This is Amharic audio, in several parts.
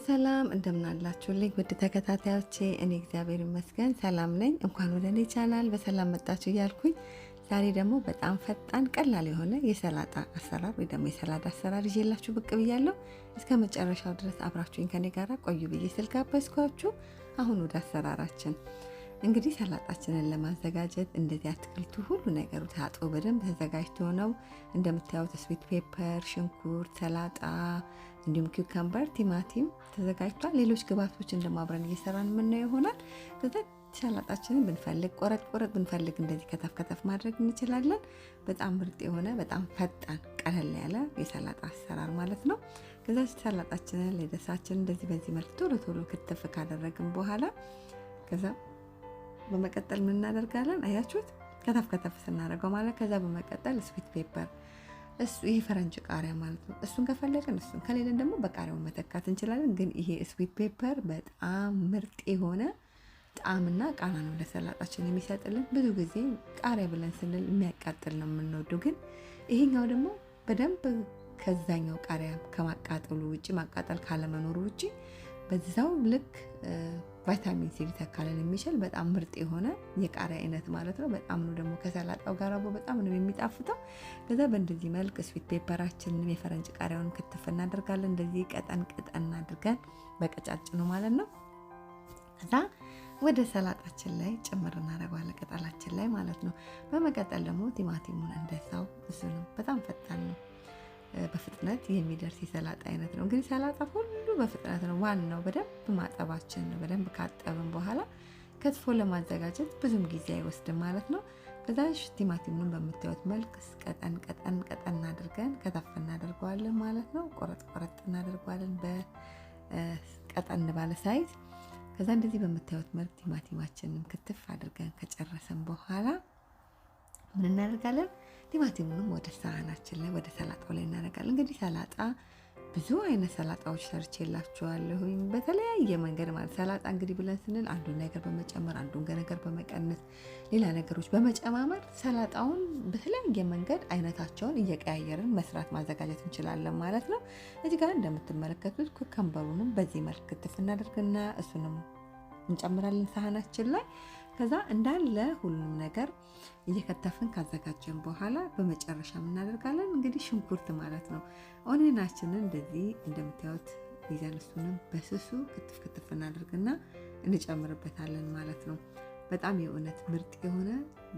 ሰላም እንደምን አላችሁልኝ ውድ ተከታታዮቼ? እኔ እግዚአብሔር ይመስገን ሰላም ነኝ። እንኳን ወደ እኔ ቻናል በሰላም መጣችሁ እያልኩኝ ዛሬ ደግሞ በጣም ፈጣን ቀላል የሆነ የሰላጣ አሰራር ወይ ደግሞ የሰላጣ አሰራር ይዤላችሁ ብቅ ብያለሁ። እስከ መጨረሻው ድረስ አብራችሁኝ ከኔ ጋር ቆዩ ብዬ ስልጋበዝኳችሁ። አሁን ወደ አሰራራችን እንግዲህ ሰላጣችንን ለማዘጋጀት እንደዚህ አትክልቱ ሁሉ ነገሩ ታጥቦ በደንብ ተዘጋጅቶ ነው። እንደምታዩት ስዊት ፔፐር፣ ሽንኩርት፣ ሰላጣ እንዲሁም ኪውከምበር፣ ቲማቲም ተዘጋጅቷል። ሌሎች ግብአቶችን እንደማብረን እየሰራን የምናየው ይሆናል። ከዛ ሰላጣችንን ብንፈልግ ቆረጥ ብንፈልግ እንደዚህ ከተፍ ማድረግ እንችላለን። በጣም ምርጥ የሆነ በጣም ፈጣን ቀለል ያለ የሰላጣ አሰራር ማለት ነው። ከዛ ሰላጣችንን ለደሳችን እንደዚህ በዚህ መልክ ቶሎ ክትፍ ካደረግን በኋላ ከዛ በመቀጠል ምን እናደርጋለን? አያችሁት? ከተፍ ስናደርገው ማለት ከዛ በመቀጠል ስዊት ፔፐር ይሄ ፈረንጅ ቃሪያ ማለት ነው። እሱን ከፈለግን እሱን ከሌለን ደግሞ በቃሪያው መተካት እንችላለን። ግን ይሄ ስዊት ፔፐር በጣም ምርጥ የሆነ ጣዕምና ቃና ነው ለሰላጣችን የሚሰጥልን። ብዙ ጊዜ ቃሪያ ብለን ስንል የሚያቃጥል ነው የምንወደው። ግን ይሄኛው ደግሞ በደንብ ከዛኛው ቃሪያ ከማቃጠሉ ውጪ ማቃጠል ካለመኖሩ ውጪ በዛው ልክ ቫይታሚን ሲ ሊተካልን የሚችል በጣም ምርጥ የሆነ የቃሪያ አይነት ማለት ነው። በጣም ነው ደግሞ ከሰላጣው ጋር አብሮ በጣም ነው የሚጣፍጠው። ከዛ በእንደዚህ መልክ ስዊት ፔፐራችንን የፈረንጅ ቃሪያውን ክትፍ እናደርጋለን። እንደዚህ ቀጠን አድርገን በቀጫጭኑ ማለት ነው። ከዛ ወደ ሰላጣችን ላይ ጭምር እናደርጋለን ቅጠላችን ላይ ማለት ነው። በመቀጠል ደግሞ ቲማቲሙን እንደዛው እሱንም በጣም ፈጣን ነው በፍጥነት የሚደርስ የሰላጣ አይነት ነው። እንግዲህ ሰላጣ ሁሉ በፍጥነት ነው። ዋናው በደንብ ማጠባችን ነው። በደንብ ካጠብን በኋላ ከትፎ ለማዘጋጀት ብዙም ጊዜ አይወስድም ማለት ነው። ከዛ ቲማቲሙን በምታዩት መልክ ቀጠን አድርገን ከተፍ እናደርገዋለን ማለት ነው። ቆረጥ እናደርገዋለን በቀጠን ባለ ሳይዝ። ከዛ እንደዚህ በምታዩት መልክ ቲማቲማችንን ክትፍ አድርገን ከጨረሰን በኋላ ምን እናደርጋለን? ቲማቲሙንም ወደ ሳህናችን ላይ ወደ ሰላጣው ላይ እናደርጋለን። እንግዲህ ሰላጣ ብዙ አይነት ሰላጣዎች ሰርቼላችኋለሁ በተለያየ መንገድ ማለት ሰላጣ እንግዲህ ብለን ስንል አንዱን ነገር በመጨመር አንዱን ነገር በመቀነስ ሌላ ነገሮች በመጨማመር ሰላጣውን በተለያየ መንገድ አይነታቸውን እየቀያየርን መስራት ማዘጋጀት እንችላለን ማለት ነው። እዚህ ጋር እንደምትመለከቱት ኩከምበሩንም በዚህ መልክ ክትፍ እናደርግና እሱንም እንጨምራለን ሳህናችን ላይ። ከዛ እንዳለ ሁሉንም ነገር እየከተፍን ካዘጋጀን በኋላ በመጨረሻ እናደርጋለን እንግዲህ ሽንኩርት ማለት ነው። ኦኒየናችንን እንደዚህ እንደምታዩት ይዘን እሱንም በስሱ ክትፍ እናደርግና እንጨምርበታለን ማለት ነው። በጣም የእውነት ምርጥ የሆነ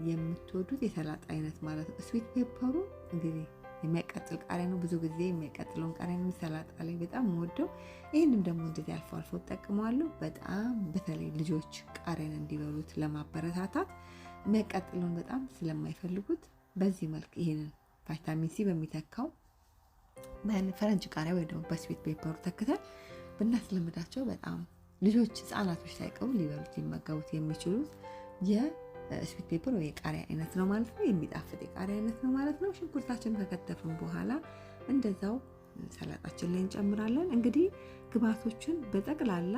የምትወዱት የሰላጣ አይነት ማለት ነው። ስዊት ፔፐሩ እንግዲህ የሚያቃጥል ቃሪያ ነው። ብዙ ጊዜ የሚያቃጥለውን ቃሪያ ነው ሰላጣ ላይ በጣም ወደው። ይሄንም ደግሞ እንደዚህ አልፎ ጠቅመዋለሁ። በጣም በተለይ ልጆች ቃሪያን እንዲበሉት ለማበረታታት የሚያቃጥለውን በጣም ስለማይፈልጉት በዚህ መልክ ይሄንን ቫይታሚን ሲ በሚተካው ፈረንጅ ቃሪያ ወይ ደግሞ በስዊት ፔፐሩ ተክተን ብናስለምዳቸው በጣም ልጆች ህፃናቶች ሳይቀሩ ሊበሉት ሊመገቡት የሚችሉት ስዊት ፔፐር ወይ የቃሪያ አይነት ነው ማለት ነው። የሚጣፍጥ የቃሪያ አይነት ነው ማለት ነው። ሽንኩርታችንን ከከተፍን በኋላ እንደዛው ሰላጣችን ላይ እንጨምራለን። እንግዲህ ግብአቶችን በጠቅላላ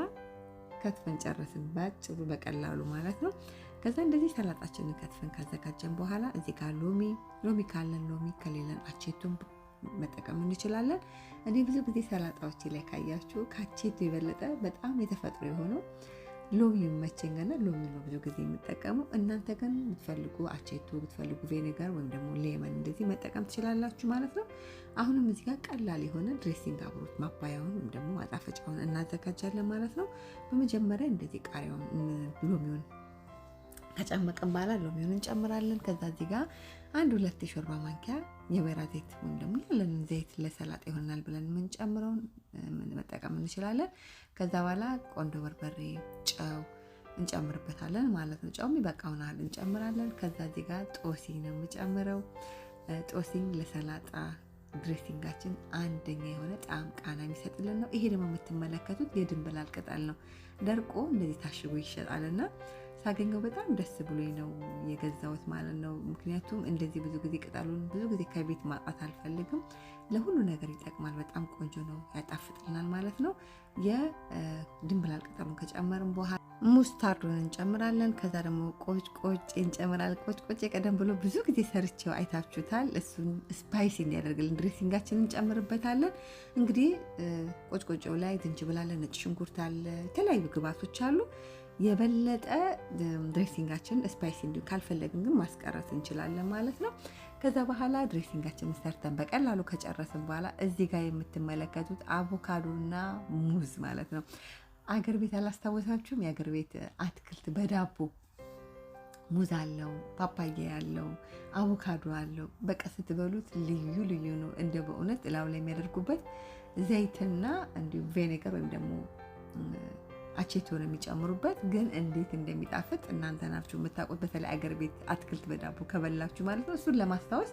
ከትፈን ጨረስን ባጭሩ በቀላሉ ማለት ነው። ከዛ እንደዚህ ሰላጣችንን ከትፈን ካዘጋጀን በኋላ እዚህ ጋር ሎሚ ካለን ሎሚ ከሌለን አቼቶን መጠቀም እንችላለን። እኔ ብዙ ጊዜ ሰላጣዎች ላይ ካያችሁ ከአቼቶ የበለጠ በጣም የተፈጥሮ የሆነው ሎሚ ይመቸኛልና ሎሚ ነው ብዙ ጊዜ የምጠቀመው። እናንተ ግን ብትፈልጉ አቼቶ ብትፈልጉ ቪኔጋር ወይም ደግሞ ሌመን እንደዚህ መጠቀም ትችላላችሁ ማለት ነው። አሁንም እዚህ ጋር ቀላል የሆነ ድሬሲንግ አብሮት ማባያውን ወይም ደግሞ ማጣፈጫውን እናዘጋጃለን ማለት ነው። በመጀመሪያ እንደዚህ ቃሪያውን ሎሚውን ከጨመቀን በኋላ ሎሚውን እንጨምራለን። ከዛ እዚህ ጋር 1-2 የሾርባ ማንኪያ የወይራ ዘይት ወይም ደግሞ ያለንን ዘይት ለሰላጣ ይሆናል ብለን የምንጨምረውን መጠቀም እንችላለን። ከዛ በኋላ ቆንጆ በርበሬ፣ ጨው እንጨምርበታለን ማለት ነው። ጨው የሚበቃውን ያህል እንጨምራለን። ከዛ እዚህ ጋር ጦስኝ ነው የምጨምረው። ጦስኝ ለሰላጣ ድሬሲንጋችን አንደኛ የሆነ ጣዕም ቃና የሚሰጥልን ነው። ይሄ ደግሞ የምትመለከቱት የድንብላል ቅጠል ነው። ደርቆ እንደዚህ ታሽጎ ይሸጣልና ሳገኘው በጣም ደስ ብሎኝ ነው የገዛሁት ማለት ነው። ምክንያቱም እንደዚህ ብዙ ጊዜ ቅጠሉን ብዙ ጊዜ ከቤት ማጣት አልፈልግም። ለሁሉ ነገር ይጠቅማል። በጣም ቆንጆ ነው፣ ያጣፍጥልናል ማለት ነው። የድንብላል ቅጠሉን ከጨመርን በኋላ ሙስታርዱን እንጨምራለን። ከዛ ደግሞ ቆጭ እንጨምራለን። ቆጭ ቀደም ብሎ ብዙ ጊዜ ሰርቼው አይታችሁታል። እሱን ስፓይሲ እንዲያደርግልን ድሬሲንጋችንን እንጨምርበታለን። እንግዲህ ቆጭቆጭው ላይ ዝንጅብል አለ፣ ነጭ ሽንኩርት አለ፣ የተለያዩ ግብአቶች አሉ። የበለጠ ድሬሲንጋችን ስፓይሲ እንዲሁ ካልፈለግን ግን ማስቀረት እንችላለን ማለት ነው። ከዛ በኋላ ድሬሲንጋችንን ሰርተን በቀላሉ ከጨረስን በኋላ እዚህ ጋር የምትመለከቱት አቮካዶና ሙዝ ማለት ነው። አገር ቤት አላስታወሳችሁም? የአገር ቤት አትክልት በዳቦ ሙዝ አለው፣ ፓፓያ ያለው፣ አቮካዶ አለው። በቃ ስትበሉት ልዩ ነው። እንደ በእውነት እላው ላይ የሚያደርጉበት ዘይትና እንዲሁም ቬኔገር ወይም ደግሞ አቼቶ ነው የሚጨምሩበት። ግን እንዴት እንደሚጣፍጥ እናንተ ናችሁ የምታውቁት። በተለይ አገር ቤት አትክልት በዳቦ ከበላችሁ ማለት ነው። እሱን ለማስታወስ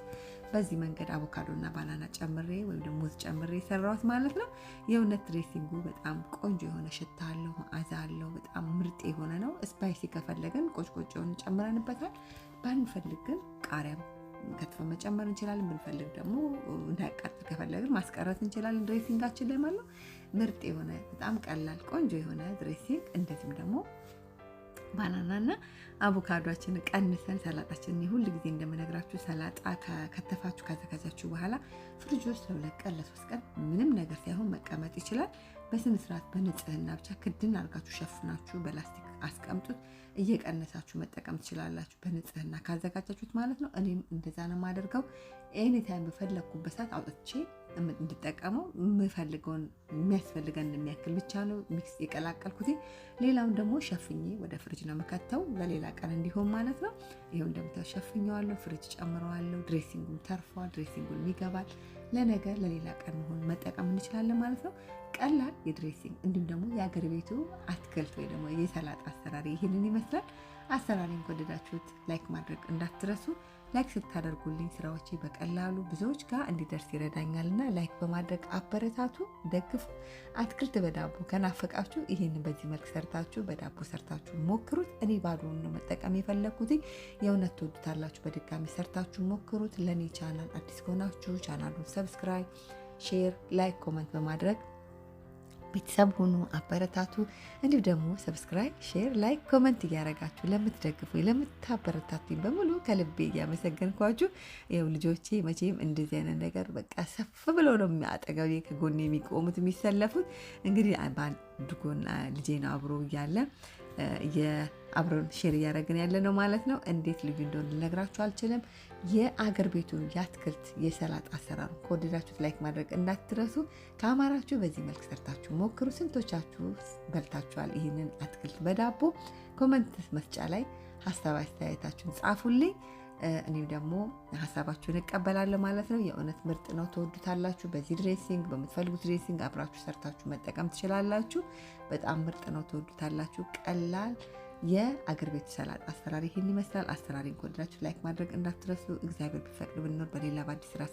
በዚህ መንገድ አቮካዶና ባናና ጨምሬ ወይም ደግሞ ሙዝ ጨምሬ የሰራሁት ማለት ነው። የእውነት ድሬሲንጉ በጣም ቆንጆ የሆነ ሽታ አለው፣ መዓዛ አለው። በጣም ምርጥ የሆነ ነው። ስፓይሲ ከፈለገን ቆጭቆጭውን ጨምረንበታል። ባንፈልግ ግን ቃሪያም ከትፈ መጨመር እንችላለን። ብንፈልግ ደግሞ እንዳያቃጥል ከፈለግን ማስቀረት እንችላለን ድሬሲንጋችን ላይ ማለት ነው። ምርጥ የሆነ በጣም ቀላል ቆንጆ የሆነ ድሬሲንግ። እንደዚህም ደግሞ ባናናና አቮካዶአችንን ቀንሰን ሰላጣችንን ሁል ጊዜ እንደምነግራችሁ ሰላጣ ከተፋችሁ ካዘጋጃችሁ በኋላ ፍሪጅ ውስጥ ለ2 ቀን ለ3 ቀን ምንም ነገር ሳይሆን መቀመጥ ይችላል። በስነ ስርዓት በንጽህና ብቻ ክድን አድርጋችሁ ሸፍናችሁ በላስቲክ አስቀምጡት። እየቀነሳችሁ መጠቀም ትችላላችሁ በንጽህና ካዘጋጃችሁት ማለት ነው። እኔም እንደዛ ነው የማደርገው። ኤኒ ታይም በፈለኩበት ሰዓት አውጥቼ እንድጠቀመው የምፈልገውን የሚያስፈልገን የሚያክል ብቻ ነው ሚክስ የቀላቀልኩት። ሌላውን ደግሞ ሸፍኜ ወደ ፍሪጅ ነው የምከተው ለሌላ ቀን እንዲሆን ማለት ነው። ይሄው እንደምታው ሸፍኜዋለሁ፣ ፍሪጅ ጨምረዋለሁ። ድሬሲንጉን ተርፏል፣ ድሬሲንጉን ይገባል። ለነገ ለሌላ ቀን መሆን መጠቀም እንችላለን ማለት ነው። ቀላል የድሬሲንግ እንዲሁም ደግሞ የአገር ቤቱ አትክልት ወይ ደግሞ የሰላጣ አሰራር ይህንን ይመስላል። አሰራሪን ከወደዳችሁት ላይክ ማድረግ እንዳትረሱ። ላይክ ስታደርጉልኝ ስራዎቼ በቀላሉ ብዙዎች ጋር እንዲደርስ ይረዳኛልና ላይክ በማድረግ አበረታቱ፣ ደግፉ። አትክልት በዳቦ ከናፈቃችሁ ይህን በዚህ መልክ ሰርታችሁ በዳቦ ሰርታችሁ ሞክሩት። እኔ ባዶውን ነው መጠቀም የፈለኩት። የእውነት ትወዱታላችሁ። በድጋሚ ሰርታችሁ ሞክሩት። ለእኔ ቻናል አዲስ ከሆናችሁ ቻናሉን ሰብስክራይብ፣ ሼር፣ ላይክ፣ ኮመንት በማድረግ ቤተሰብ ሁኑ፣ አበረታቱ። እንዲሁ ደግሞ ሰብስክራይብ፣ ሼር፣ ላይክ፣ ኮመንት እያደረጋችሁ ለምትደግፉ ለምታበረታቱኝ በሙሉ ከልቤ እያመሰገንኳችሁ። ይኸው ልጆቼ መቼም እንደዚህ አይነት ነገር በቃ ሰፍ ብለው ነው አጠገቤ ከጎኔ የሚቆሙት የሚሰለፉት። እንግዲህ በአንድ ጎን ልጄ ነው አብሮ እያለ አብረን ሼር እያደረግን ያለ ነው ማለት ነው። እንዴት ልዩ እንደሆነ ልነግራችሁ አልችልም። የአገር ቤቱ የአትክልት የሰላጣ አሰራር ከወደዳችሁት ላይክ ማድረግ እንዳትረሱ። ከአማራችሁ በዚህ መልክ ሰርታችሁ ሞክሩ። ስንቶቻችሁ በልታችኋል ይህንን አትክልት በዳቦ? ኮመንት መስጫ ላይ ሀሳብ አስተያየታችሁን ጻፉልኝ። እኔም ደግሞ ሀሳባችሁን እቀበላለሁ ማለት ነው። የእውነት ምርጥ ነው፣ ትወዱታላችሁ። በዚህ ድሬሲንግ በምትፈልጉት ድሬሲንግ አብራችሁ ሰርታችሁ መጠቀም ትችላላችሁ። በጣም ምርጥ ነው፣ ትወዱታላችሁ። ቀላል የአገር ቤት ሰላጣ አሰራር ይህን ይመስላል። አሰራሪን ከወደዳችሁ ላይክ ማድረግ እንዳትረሱ። እግዚአብሔር ቢፈቅድ ብንኖር በሌላ በአዲስ ስራ